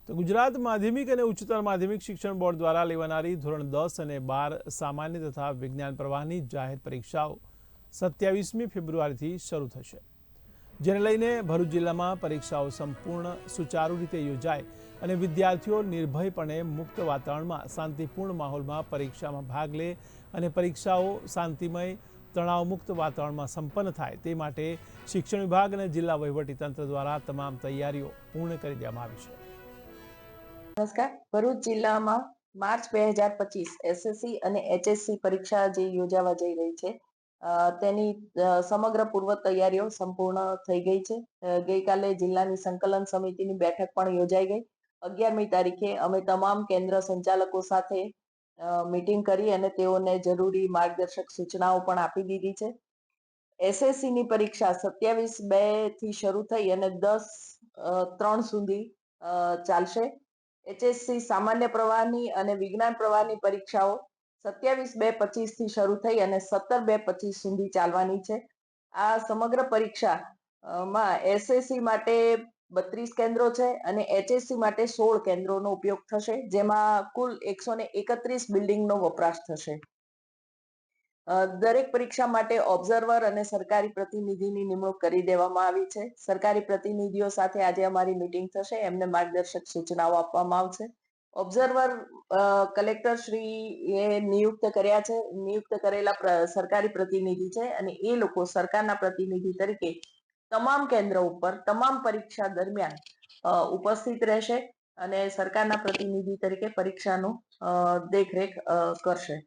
તો ગુજરાત માધ્યમિક અને ઉચ્ચતર માધ્યમિક શિક્ષણ બોર્ડ દ્વારા લેવાનારી ધોરણ 10 અને 12 સામાન્ય તથા વિજ્ઞાન પ્રવાહની જાહેર પરીક્ષાઓ 27મી ફેબ્રુઆરીથી શરૂ થશે, જેને લઈને ભરૂચ જિલ્લામાં પરીક્ષાઓ સંપૂર્ણ સુચારુ રીતે યોજાય અને વિદ્યાર્થીઓ નિર્ભયપણે મુક્ત વાતાવરણમાં શાંતિપૂર્ણ માહોલમાં પરીક્ષામાં ભાગ લે અને પરીક્ષાઓ શાંતિમય તણાવમુક્ત વાતાવરણમાં સંપન્ન થાય તે માટે શિક્ષણ વિભાગ અને જિલ્લા વહીવટીતંત્ર દ્વારા તમામ તૈયારીઓ પૂર્ણ કરી દેવામાં આવી છે। નમસ્કાર, ભરૂચ જિલ્લામાં માર્ચ 2025 એસએસસી અને એચએસસી પરીક્ષા જે યોજાવા જઈ રહી છે તેની સમગ્ર પૂર્વ તૈયારીઓ સંપૂર્ણ થઈ ગઈ છે। ગઈકાલે જિલ્લાની સંકલન સમિતિની બેઠક પણ યોજાઈ ગઈ। 11મી તારીખે અમે તમામ કેન્દ્ર સંચાલકો સાથે મીટિંગ કરી અને તેઓને જરૂરી માર્ગદર્શક સૂચનાઓ પણ આપી દીધી છે। એસએસસી ની પરીક્ષા 27/2 થી શરૂ થઈ અને 10/3 સુધી ચાલશે। એચએસસી સામાન્ય પ્રવાહની અને વિજ્ઞાન પ્રવાહની પરીક્ષાઓ 27/2/25 થી શરૂ થઈ અને 17/2/25 સુધી ચાલવાની છે। આ સમગ્ર પરીક્ષામાં એસએસસી માટે 32 કેન્દ્રો છે અને એચએસસી માટે 16 કેન્દ્રોનો ઉપયોગ થશે, જેમાં કુલ 131 બિલ્ડિંગનો વપરાશ થશે। દરેક પરીક્ષા માટે ઓબ્ઝર્વર અને સરકારી પ્રતિનિધિની નિમણૂક કરી દેવામાં આવી છે। સરકારી પ્રતિનિધિઓ સાથે આજે અમારી મીટિંગ થશે, એમને માર્ગદર્શક સૂચનાઓ આપવામાં આવશે। ઓબ્ઝર્વર કલેક્ટર શ્રી એ નિયુક્ત કર્યા છે। નિયુક્ત કરેલા સરકારી પ્રતિનિધિ છે અને એ લોકો સરકારના પ્રતિનિધિ તરીકે તમામ કેન્દ્ર ઉપર તમામ પરીક્ષા દરમિયાન ઉપસ્થિત રહેશે અને સરકારના પ્રતિનિધિ તરીકે પરીક્ષાનું દેખરેખ કરશે।